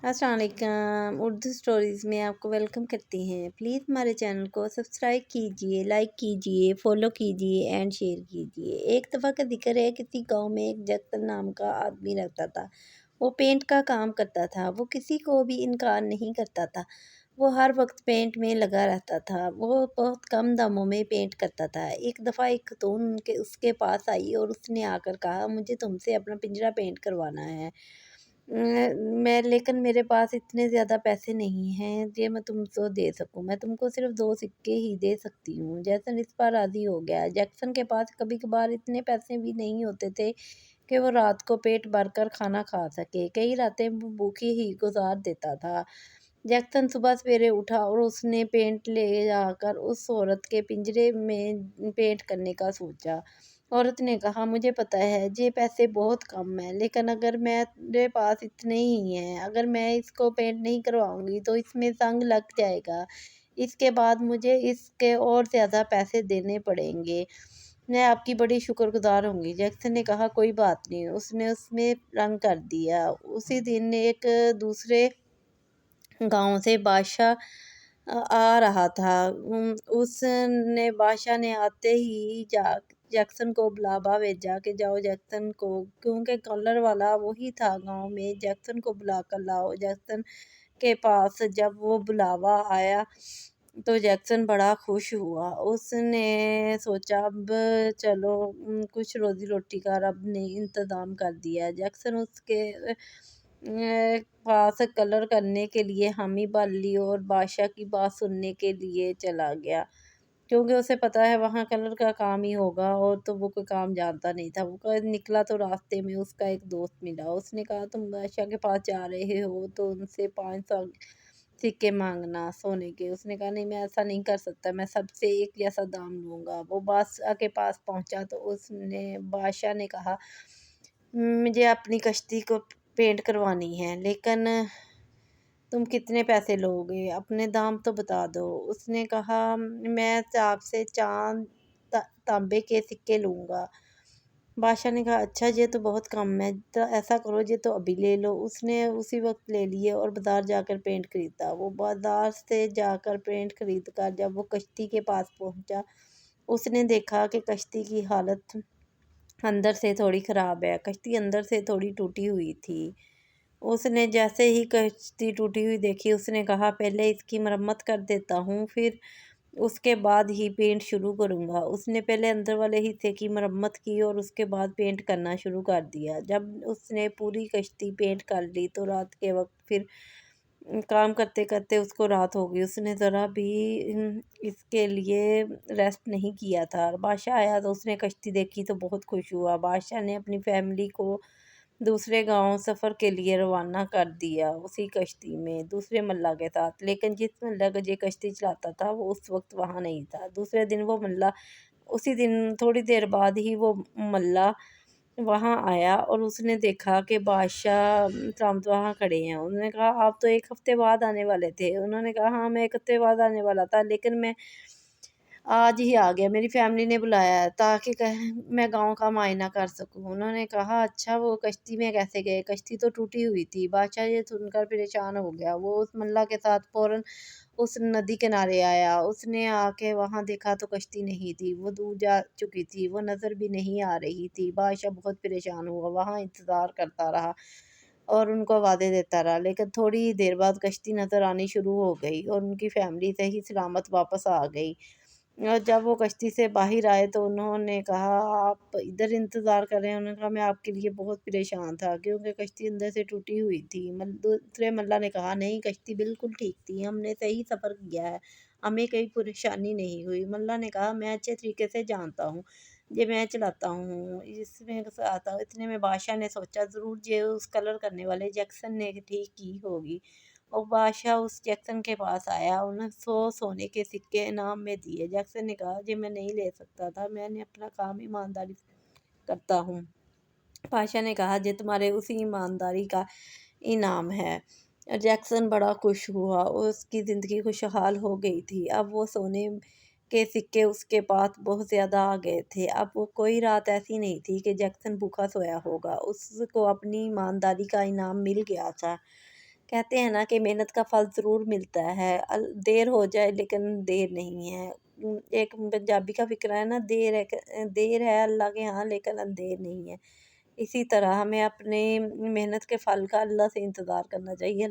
अस्सलाम वालेकुम। उर्दू स्टोरीज़ में आपको वेलकम करती हैं। प्लीज़ हमारे चैनल को सब्सक्राइब कीजिए, लाइक कीजिए, फॉलो कीजिए एंड शेयर कीजिए। एक दफ़ा का जिक्र है, किसी गांव में एक जक्सन नाम का आदमी रहता था। वो पेंट का काम करता था। वो किसी को भी इनकार नहीं करता था। वो हर वक्त पेंट में लगा रहता था। वो बहुत कम दामों में पेंट करता था। एक दफ़ा एक खतून उसके पास आई और उसने आकर कहा, मुझे तुमसे अपना पिंजरा पेंट करवाना है। मैं लेकिन मेरे पास इतने ज़्यादा पैसे नहीं हैं कि मैं तुमको दे सकूँ। मैं तुमको सिर्फ़ 2 सिक्के ही दे सकती हूँ। जैसन इस पर राज़ी हो गया। जैक्सन के पास कभी-कभार इतने पैसे भी नहीं होते थे कि वो रात को पेट भरकर खाना खा सके। कई रातें वो भूखे ही गुज़ार देता था। जैक्सन सुबह सवेरे उठा और उसने पेंट ले जाकर उस औरत के पिंजरे में पेंट करने का सोचा। औरत ने कहा, मुझे पता है ये पैसे बहुत कम हैं, लेकिन अगर मेरे पास इतने ही हैं, अगर मैं इसको पेंट नहीं करवाऊंगी तो इसमें जंग लग जाएगा। इसके बाद मुझे इसके और ज़्यादा पैसे देने पड़ेंगे। मैं आपकी बड़ी शुक्रगुजार होंगी। जैक्सन ने कहा, कोई बात नहीं। उसने उसमें रंग कर दिया। उसी दिन एक दूसरे गाँव से बादशाह आ रहा था। उसने बादशाह ने आते ही जैक्सन को बुलावा भेजा कि जाओ जैक्सन को, क्योंकि कॉलर वाला वही था गांव में, जैक्सन को बुला कर लाओ। जैक्सन के पास जब वो बुलावा आया तो जैक्सन बड़ा खुश हुआ। उसने सोचा, अब चलो कुछ रोजी रोटी का रब ने इंतज़ाम कर दिया। जैक्सन उसके पास कलर करने के लिए हामी भर ली और बादशाह की बात सुनने के लिए चला गया, क्योंकि उसे पता है वहाँ कलर का काम ही होगा। और तो वो कोई काम जानता नहीं था। वो निकला तो रास्ते में उसका एक दोस्त मिला। उसने कहा, तुम बादशाह के पास जा रहे हो तो उनसे 500 सिक्के मांगना सोने के। उसने कहा, नहीं, मैं ऐसा नहीं कर सकता, मैं सबसे एक जैसा दाम लूँगा। वो बादशाह के पास पहुँचा तो उसने बादशाह ने कहा, मुझे अपनी कश्ती को पेंट करवानी है, लेकिन तुम कितने पैसे लोगे? अपने दाम तो बता दो। उसने कहा, मैं आपसे चाँद तांबे के सिक्के लूँगा। बादशाह ने कहा, अच्छा ये तो बहुत कम है, तो ऐसा करो ये तो अभी ले लो। उसने उसी वक्त ले लिए और बाजार जाकर पेंट खरीदा। वो बाजार से जाकर पेंट खरीद कर जब वो कश्ती के पास पहुंचा, उसने देखा कि कश्ती की हालत अंदर से थोड़ी ख़राब है। कश्ती अंदर से थोड़ी टूटी हुई थी। उसने जैसे ही कश्ती टूटी हुई देखी, उसने कहा, पहले इसकी मरम्मत कर देता हूँ, फिर उसके बाद ही पेंट शुरू करूँगा। उसने पहले अंदर वाले हिस्से की मरम्मत की और उसके बाद पेंट करना शुरू कर दिया। जब उसने पूरी कश्ती पेंट कर ली तो रात के वक्त फिर काम करते करते उसको रात हो गई। उसने ज़रा भी इसके लिए रेस्ट नहीं किया था। बादशाह आया तो उसने कश्ती देखी तो बहुत खुश हुआ। बादशाह ने अपनी फैमिली को दूसरे गांव सफ़र के लिए रवाना कर दिया, उसी कश्ती में दूसरे मल्ला के साथ। लेकिन जिस मल्ला को ये कश्ती चलाता था वो उस वक्त वहाँ नहीं था। दूसरे दिन वो मल्ला, उसी दिन थोड़ी देर बाद ही वो मल्ला वहाँ आया और उसने देखा कि बादशाह सामत वहाँ खड़े हैं। उन्होंने कहा, आप तो 1 हफ़्ते बाद आने वाले थे। उन्होंने कहा, हाँ, मैं 1 हफ़्ते बाद आने वाला था, लेकिन मैं आज ही आ गया। मेरी फैमिली ने बुलाया है ताकि मैं गांव का मायना कर सकूं। उन्होंने कहा, अच्छा, वो कश्ती में कैसे गए? कश्ती तो टूटी हुई थी। बादशाह ये सुनकर परेशान हो गया। वो उस मल्ला के साथ फौरन उस नदी किनारे आया। उसने आके वहां देखा तो कश्ती नहीं थी, वो दूर जा चुकी थी, वो नज़र भी नहीं आ रही थी। बादशाह बहुत परेशान हुआ, वहां इंतज़ार करता रहा और उनको वादे देता रहा। लेकिन थोड़ी ही देर बाद कश्ती नज़र आनी शुरू हो गई और उनकी फैमिली सही सलामत वापस आ गई। और जब वो कश्ती से बाहर आए तो उन्होंने कहा, आप इधर इंतज़ार कर रहे हैं? उन्होंने कहा, मैं आपके लिए बहुत परेशान था क्योंकि कश्ती अंदर से टूटी हुई थी। दूसरे मल्ला ने कहा, नहीं, कश्ती बिल्कुल ठीक थी, हमने सही सफ़र किया है, हमें कोई परेशानी नहीं हुई। मल्ला ने कहा, मैं अच्छे तरीके से जानता हूँ, ये मैं चलाता हूँ, इसमें आता हूँ। इतने में बादशाह ने सोचा, ज़रूर ये उस कलर करने वाले जैक्सन ने ठीक की होगी। और बादशाह उस जैक्सन के पास आया, उन्हें 100 सोने के सिक्के इनाम में दिए। जैक्सन ने कहा, जी मैं नहीं ले सकता था, मैंने अपना काम ईमानदारी से करता हूँ। बादशाह ने कहा, जी तुम्हारे उसी ईमानदारी का इनाम है। जैक्सन बड़ा खुश हुआ, उसकी ज़िंदगी खुशहाल हो गई थी। अब वो सोने के सिक्के उसके पास बहुत ज़्यादा आ गए थे। अब वो कोई रात ऐसी नहीं थी कि जैक्सन भूखा सोया होगा। उसको अपनी ईमानदारी का इनाम मिल गया था। कहते हैं ना कि मेहनत का फल ज़रूर मिलता है, देर हो जाए लेकिन देर नहीं है। एक पंजाबी का फ़िक्रा है ना, देर है अल्लाह के यहाँ लेकिन अंधेर नहीं है। इसी तरह हमें अपने मेहनत के फल का अल्लाह से इंतज़ार करना चाहिए।